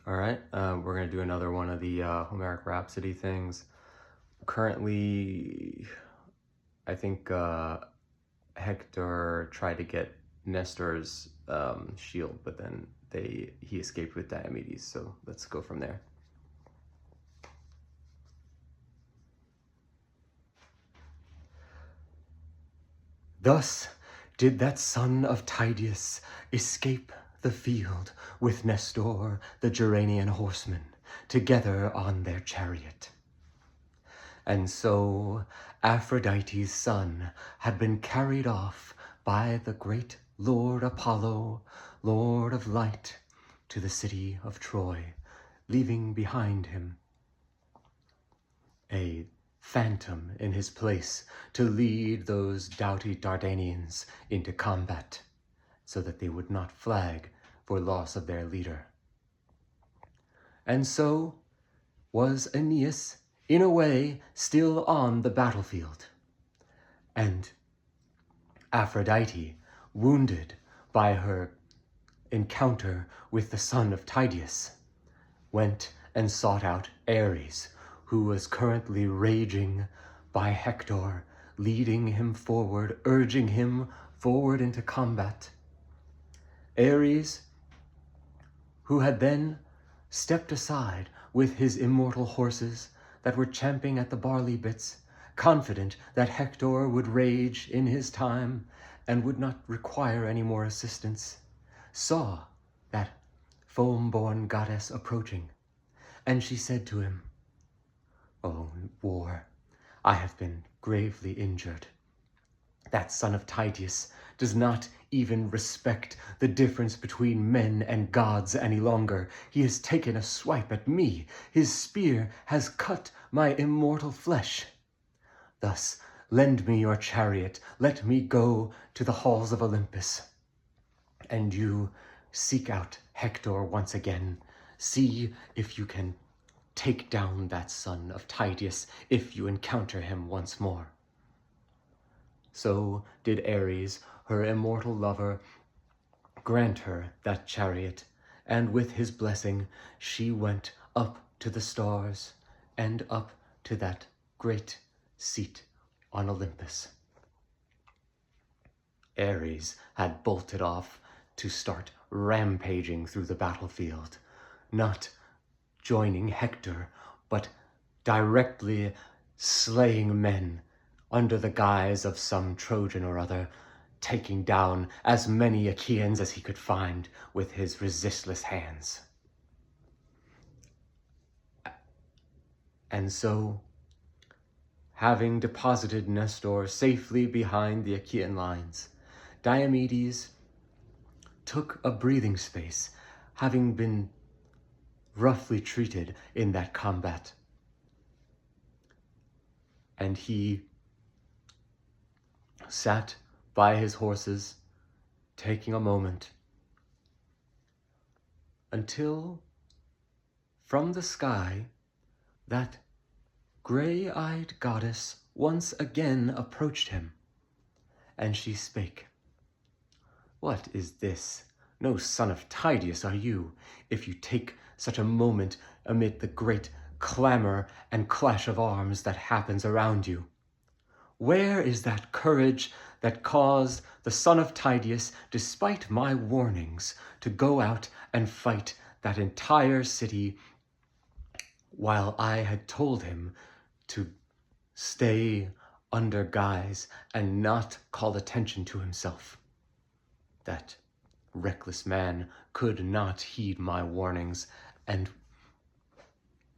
All right, we're going to do another one of the Homeric Rhapsody things. Currently, I think Hector tried to get Nestor's shield, but then he escaped with Diomedes, so let's go from there. Thus did that son of Tydeus escape the field with Nestor, the Geranian horseman, together on their chariot. And so Aphrodite's son had been carried off by the great Lord Apollo, Lord of Light, to the city of Troy, leaving behind him a phantom in his place to lead those doughty Dardanians into combat, so that they would not flag for loss of their leader. And so was Aeneas, in a way, still on the battlefield. And Aphrodite, wounded by her encounter with the son of Tydeus, went and sought out Ares, who was currently raging by Hector, leading him forward, urging him forward into combat. Ares, who had then stepped aside with his immortal horses that were champing at the barley bits, confident that Hector would rage in his time and would not require any more assistance, saw that foam-born goddess approaching, and she said to him, "O war, I have been gravely injured. That son of Tydeus does not even respect the difference between men and gods any longer. He has taken a swipe at me. His spear has cut my immortal flesh. Thus, lend me your chariot. Let me go to the halls of Olympus. And you seek out Hector once again. See if you can take down that son of Tydeus if you encounter him once more." So did Ares, her immortal lover, grant her that chariot, and with his blessing she went up to the stars and up to that great seat on Olympus. Ares had bolted off to start rampaging through the battlefield, not joining Hector, but directly slaying men under the guise of some Trojan or other, taking down as many Achaeans as he could find with his resistless hands. And so, having deposited Nestor safely behind the Achaean lines, Diomedes took a breathing space, having been roughly treated in that combat. And he sat by his horses, taking a moment, until from the sky that gray-eyed goddess once again approached him, and she spake. "What is this? No son of Tydeus are you, if you take such a moment amid the great clamor and clash of arms that happens around you. Where is that courage that caused the son of Tydeus, despite my warnings, to go out and fight that entire city while I had told him to stay under guise and not call attention to himself? That reckless man could not heed my warnings, and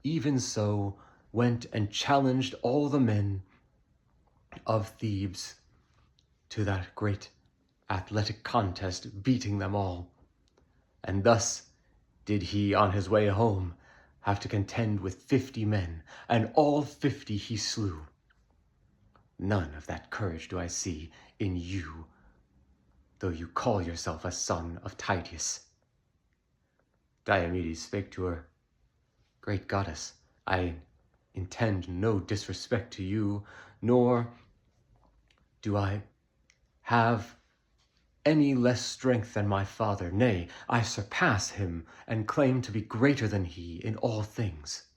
even so went and challenged all the men of Thebes to that great athletic contest, beating them all. And thus did he on his way home have to contend with 50 men, and all 50 he slew. None of that courage do I see in you, though you call yourself a son of Tydeus." Diomedes spake to her, "Great goddess, I intend no disrespect to you, nor do I have any less strength than my father. Nay, I surpass him, and claim to be greater than he in all things.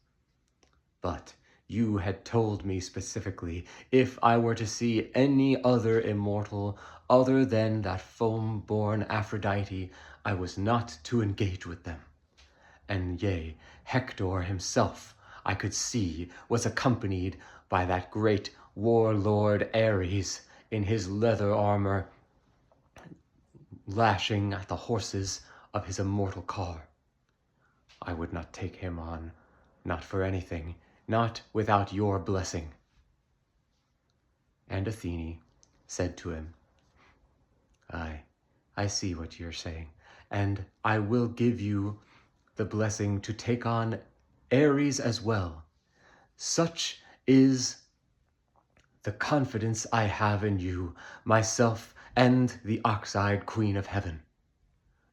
But you had told me specifically, if I were to see any other immortal other than that foam-born Aphrodite, I was not to engage with them. And yea, Hector himself, I could see, was accompanied by that great warlord Ares in his leather armor, lashing at the horses of his immortal car. I would not take him on, not for anything, not without your blessing. And Athene said to him, I see what you're saying, and I will give you the blessing to take on Ares as well. Such is the confidence I have in you, myself, and the ox-eyed Queen of Heaven.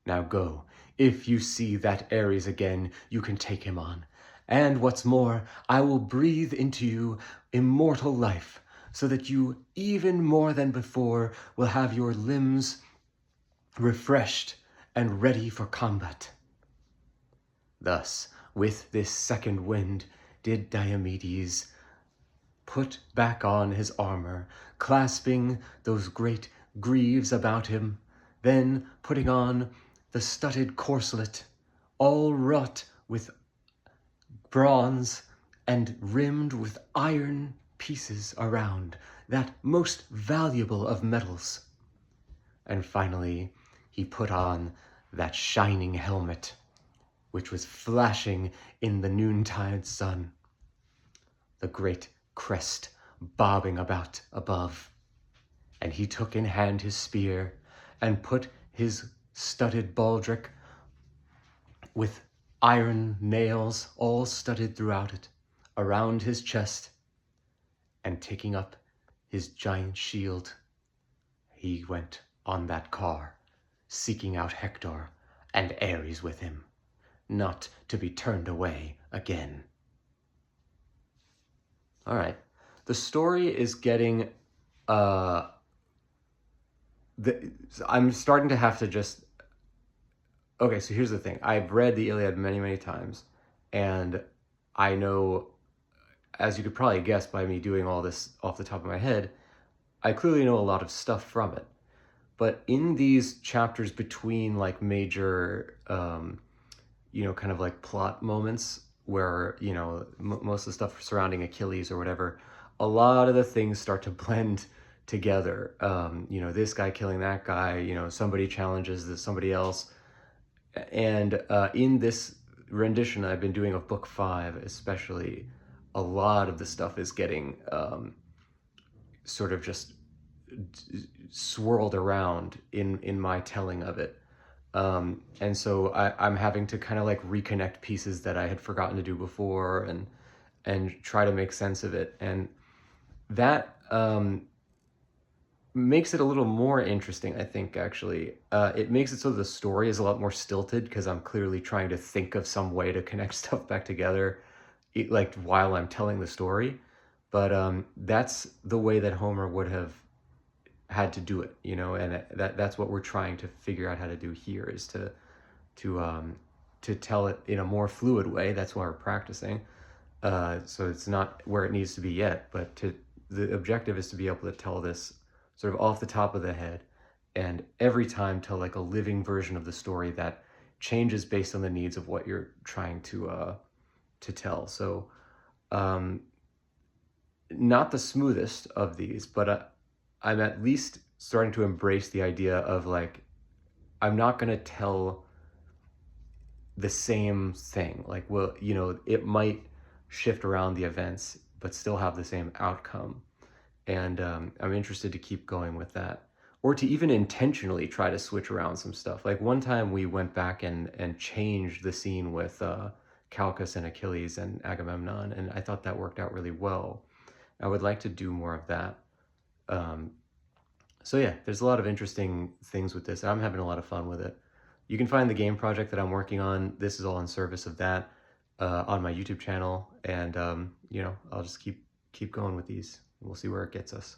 Now go. If you see that Ares again, you can take him on. And what's more, I will breathe into you immortal life, so that you, even more than before, will have your limbs refreshed and ready for combat. Thus, with this second wind, did Diomedes put back on his armor, clasping those great greaves about him, then putting on the studded corselet, all wrought with bronze and rimmed with iron pieces around, that most valuable of metals. And finally, he put on that shining helmet, which was flashing in the noontide sun, the great crest bobbing about above. And he took in hand his spear, and put his studded baldric with iron nails all studded throughout it, around his chest, and taking up his giant shield, he went on that car, seeking out Hector and Ares with him, not to be turned away again. All right, the story is getting, I'm starting to have to just, okay, so here's the thing. I've read the Iliad many, many times, and I know, as you could probably guess by me doing all this off the top of my head, I clearly know a lot of stuff from it. But in these chapters between like major, kind of like plot moments where, most of the stuff surrounding Achilles or whatever, a lot of the things start to blend together. This guy killing that guy, somebody challenges somebody else. And in this rendition I've been doing of book 5 especially, a lot of the stuff is getting sort of just swirled around in my telling of it. And so I'm having to kind of like reconnect pieces that I had forgotten to do before and try to make sense of it. And that makes it a little more interesting, I think, actually. It makes it so the story is a lot more stilted because I'm clearly trying to think of some way to connect stuff back together, like while I'm telling the story. But that's the way that Homer would have had to do it, and that's what we're trying to figure out how to do here, is to tell it in a more fluid way. That's why we're practicing. So it's not where it needs to be yet, but the objective is to be able to tell this sort of off the top of the head, and every time tell like a living version of the story that changes based on the needs of what you're trying to tell. So not the smoothest of these, but I'm at least starting to embrace the idea of like, I'm not going to tell the same thing. Like, well, it might shift around the events, but still have the same outcome. And I'm interested to keep going with that, or to even intentionally try to switch around some stuff. Like one time we went back and changed the scene with Calchas and Achilles and Agamemnon, and I thought that worked out really well. I would like to do more of that. So yeah, there's a lot of interesting things with this. I'm having a lot of fun with it. You can find the game project that I'm working on. This is all in service of that on my YouTube channel. And, I'll just keep going with these. We'll see where it gets us.